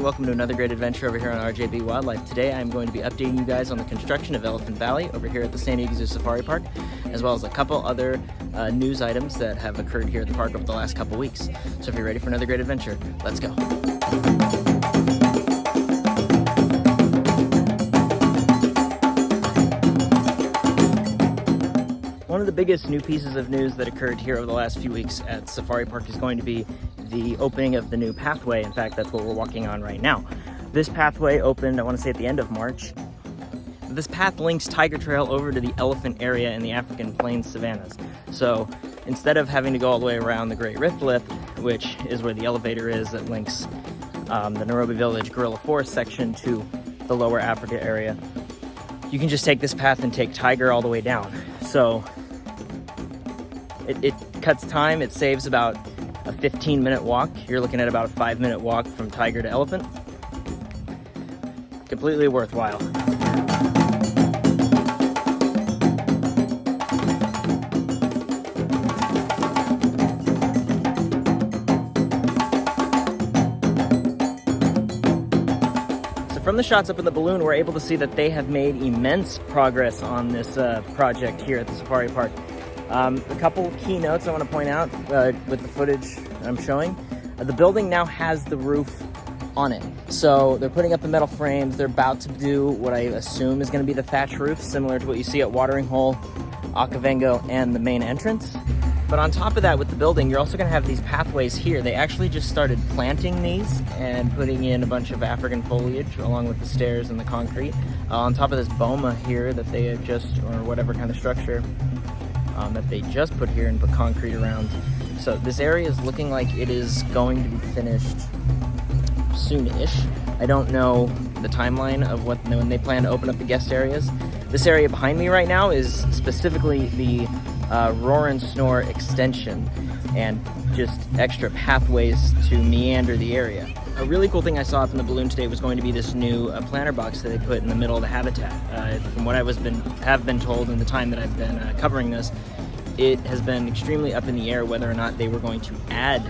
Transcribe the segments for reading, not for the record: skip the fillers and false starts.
welcome to another great adventure over here on RJB Wildlife. Today I'm going to be updating you guys on the construction of Elephant Valley over here at the San Diego Zoo Safari Park, as well as a couple other news items that have occurred here at the park over the last couple weeks. So if you're ready for another great adventure, let's go. One of the biggest new pieces of news that occurred here over the last few weeks at Safari Park is going to be the opening of the new pathway. In fact, that's what we're walking on right now. This pathway opened, I want to say, at the end of March. This path links Tiger Trail over to the elephant area in the African Plains savannas. So instead of having to go all the way around the Great Rift Lift, which is where the elevator is that links the Nairobi Village Gorilla Forest section to the lower Africa area, you can just take this path and take Tiger all the way down. So it cuts time. It saves about a 15-minute walk. You're looking at about a 5-minute walk from Tiger to Elephant. Completely worthwhile. So from the shots up in the balloon, we're able to see that they have made immense progress on this project here at the Safari Park. A couple key notes I want to point out with the footage I'm showing. The building now has the roof on it. So they're putting up the metal frames. They're about to do what I assume is going to be the thatch roof, similar to what you see at Watering Hole, Okavango, and the main entrance. But on top of that, with the building, you're also going to have these pathways here. They actually just started planting these and putting in a bunch of African foliage along with the stairs and the concrete. On top of this boma here that they have just, or whatever kind of structure, that they just put here and put concrete around. So this area is looking like it is going to be finished soon-ish. I don't know the timeline of when they plan to open up the guest areas. This area behind me right now is specifically the Roar and Snore extension and just extra pathways to meander the area. A really cool thing I saw up in the balloon today was going to be this new planter box that they put in the middle of the habitat. From what have been told in the time that I've been covering this, it has been extremely up in the air whether or not they were going to add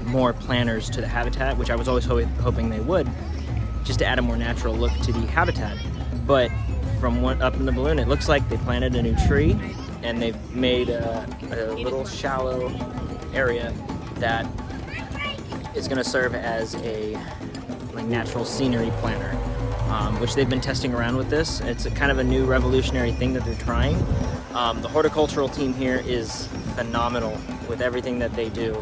more planters to the habitat, which I was always hoping they would, just to add a more natural look to the habitat. But from what up in the balloon, it looks like they planted a new tree and they've made a little shallow area that is going to serve as a natural scenery planter, which they've been testing around with this. It's a kind of a new revolutionary thing that they're trying. The horticultural team here is phenomenal with everything that they do,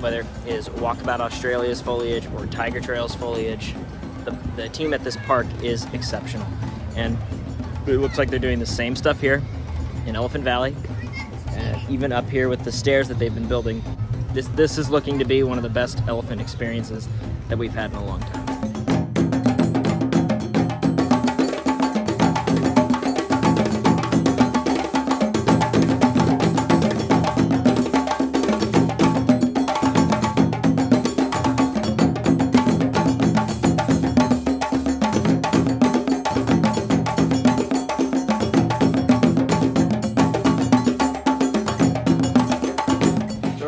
whether it is Walkabout Australia's foliage or Tiger Trail's foliage. The team at this park is exceptional, and it looks like they're doing the same stuff here in Elephant Valley, and even up here with the stairs that they've been building. This is looking to be one of the best elephant experiences that we've had in a long time.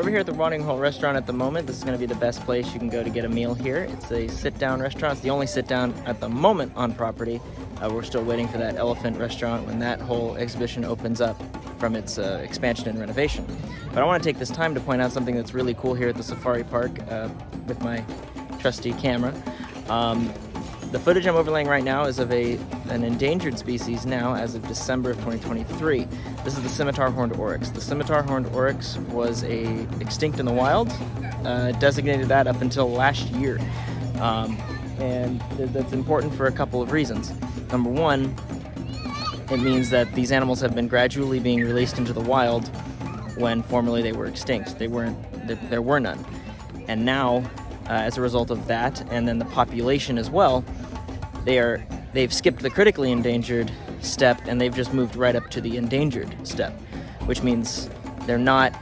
Here at the Watering Hole restaurant at the moment, this is going to be the best place you can go to get a meal here. It's a sit-down restaurant. It's the only sit-down at the moment on property. We're still waiting for that elephant restaurant when that whole exhibition opens up from its expansion and renovation. But I want to take this time to point out something that's really cool here at the Safari Park with my trusty camera. The footage I'm overlaying right now is of an endangered species now as of December of 2023. This is the scimitar horned oryx. The scimitar horned oryx was extinct in the wild, designated that up until last year. And that's important for a couple of reasons. Number one, it means that these animals have been gradually being released into the wild when formerly they were extinct. There were none. And now, as a result of that, and then the population as well, they've skipped the critically endangered step and they've just moved right up to the endangered step, which means they're not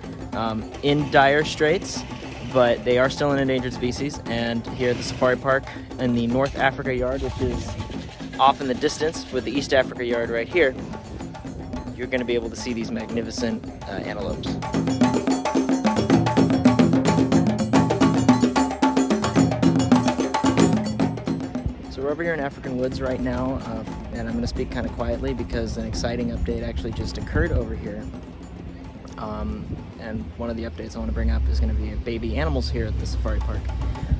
in dire straits, but they are still an endangered species. And here at the Safari Park in the North Africa Yard, which is off in the distance with the East Africa Yard right here, you're going to be able to see these magnificent antelopes. over here in African Woods right now, and I'm going to speak kind of quietly because an exciting update actually just occurred over here. And one of the updates I want to bring up is going to be baby animals here at the safari park.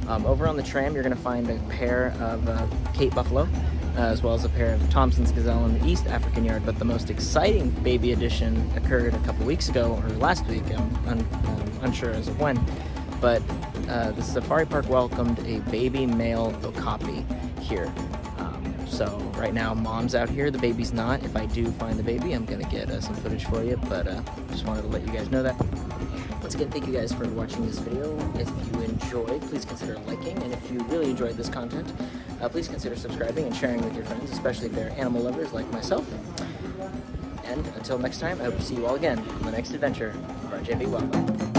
Over on the tram, you're going to find a pair of Cape buffalo, as well as a pair of Thompson's gazelle in the East African yard. But the most exciting baby addition occurred a couple weeks ago, or last week, I'm unsure as of when. But the safari park welcomed a baby male okapi here. So right now, mom's out here, the baby's not. If I do find the baby, I'm gonna get some footage for you, but just wanted to let you guys know that. Once again, thank you guys for watching this video. If you enjoyed, please consider liking, and if you really enjoyed this content, please consider subscribing and sharing with your friends, especially if they're animal lovers like myself. And until next time, I hope to see you all again on the next adventure of RJB Wildlife.